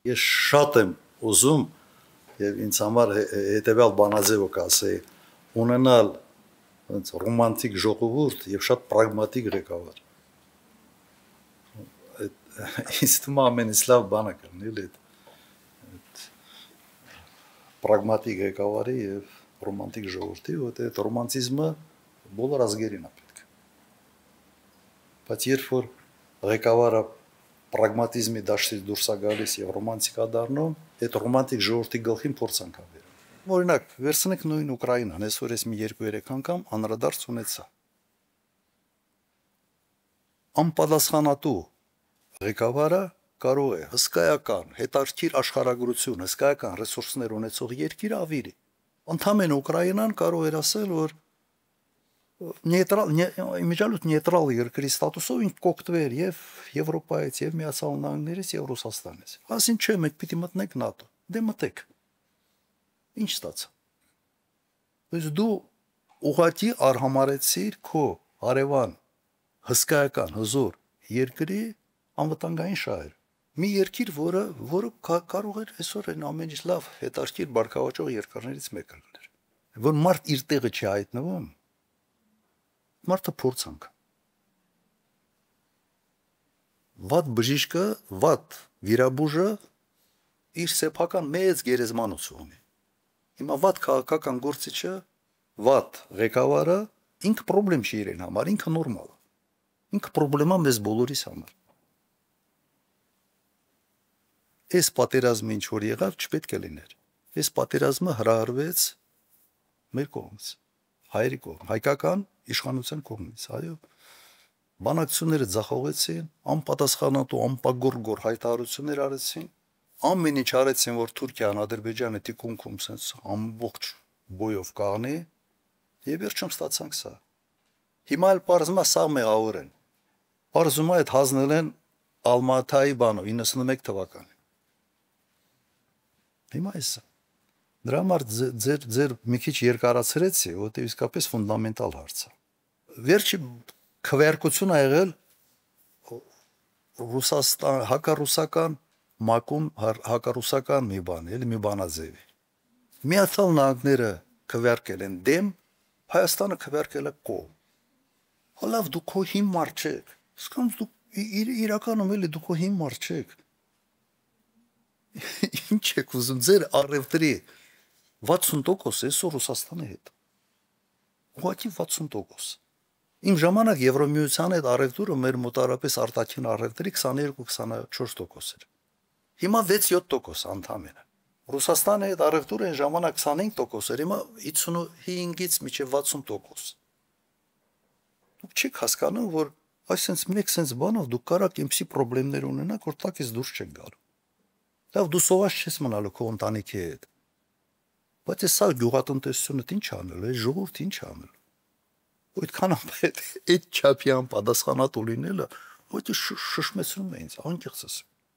Ես շատ եմ ուզում եւ ինձ համար հետեւյալ բանաձևը կասեի ունենալ ոնց ռոմանտիկ ժողովուրդ եւ շատ պրագմատիկ ղեկավար։ Ինձ թվում է ամենից լավ բանը կլինի այդ պրագմատիկ ղեկավարի եւ ռոմանտիկ ժողովրդի, որտեղ այդ ռոմանտիզմը բոլոր ազգերին է պետք։ Բայց երբ որ ղեկավարը պրագմատիզմի դաշտից դուրս է գալիս եւ ռոմանտիկա դառնում, այդ ռոմանտիկ ժողովրդի գլխին փորձանք ա վերում։ Օրինակ, վերցնենք նույն Ուկրաինան, այսօր ես մի 2-3 անգամ անդրադարձ ունեցա։ Անպատասխանատու ղեկավարը կարող է հսկայական, հետաքրքիր աշխարհագրություն, հսկայական ռեսուրսներ ունեցող երկիր ավիրի։ Ընդհանրեն Ուկրաինան կարող էր ասել, որ նեյտրալ երկրի ստատուսով ինք կօգտվեր եւ Եվրոպայից, եւ Միացյալ Նահանգներից, եւ Ռուսաստանից։ Ասին չէ, մենք պիտի մտնենք ՆԱՏՕ։ Դե մտեք։ Ինչ ստացա։ Բայց դու ուղղակի արհամարեցիր քո հարևան հսկայական հզոր երկրի անվտանգային շահեր։ Մի երկիր, որը կարող էր այսօր այն ամենից լավ հետաքրքիր բարգավաճող երկրներից մեկը լինել։ Որ մարդ իր տեղը չի հայտնվում, մարդը փորձանք։ Վատ բժիշկը, վատ վիրաբույժը իր սեփական մեծ գերեզմանոց ունի։ Հիմա վատ քաղաքական գործիչը, վատ ղեկավարը ինքը խնդրեմ չի իրեն համար, ինքը նորմալ է։ Ինքը խնդրեմա մեզ բոլորիս համար։ Այս պատերազմը ինչ որ եղավ, չպետք է լիներ։ Այս պատերազմը հրահրվեց մեր կողմից, հայերի կողմ, հայկական իշխանության կողմից, այո։ Բանակցությունները ձախողեցին, անպատասխանատու, անպագորգոր հայտարարություններ արեցին, ամեն ինչ արեցին, որ Թուրքիան, Ադրբեջանը թիկունքում sense ամբողջ բոյով կանի, եւ վերջում ստացանք սա։ Հիմա էլ պարզումա սա մեղավոր են։ Պարզումա այդ հանձնել են Ալմատայի բանով 91 թվականին։ Հիմա էսա։ Դրա համար ձեր մի քիչ երկարացրեցի, որտեղ իսկապես ֆունդամենտալ հարց է։ Վերջի քվեարկությունը եղել Ռուսաստան հակառուսական մակում հակառուսական մի բան, էլի մի բանաձևի։ Միացյալ Նահանգները քվեարկել են դեմ, Հայաստանը քվեարկել է կողմ։ Հալավ դու քո հիմար չեք։ Իսկան դու իրականում էլի դու քո հիմար չեք։ Ինչ եք ուզում ձեր առևտրի 60% այսօր Ռուսաստանի հետ։ Ուղղակի 60%։ Իմ ժամանակ Եվրոմիության հետ առևտուրը մեր մոտարապես արտաքին առևտրի 22-24% էր։ Հիմա 6-7% անդամն է։ Ռուսաստանի հետ առևտուրը այն ժամանակ 25% էր, հիմա 55-ից մինչև 60%։ Դուք չեք հասկանում, որ այսպես մեկ sense բանով դուք կարաք ինքսի խնդիրներ ունենաք, որ տակից դուրս չեք գալու։ Լավ, դու սոված չես մնալու քո ընտանիքի հետ։ Բայց սա գյուղատնտեսությունը ինչ անել, այս ժողովուրդը ինչ անել։ Այդքան այդ չափի անպատասխանատու լինելը, ոչ շշմեցնում է ինձ, անկեղծ ասեմ։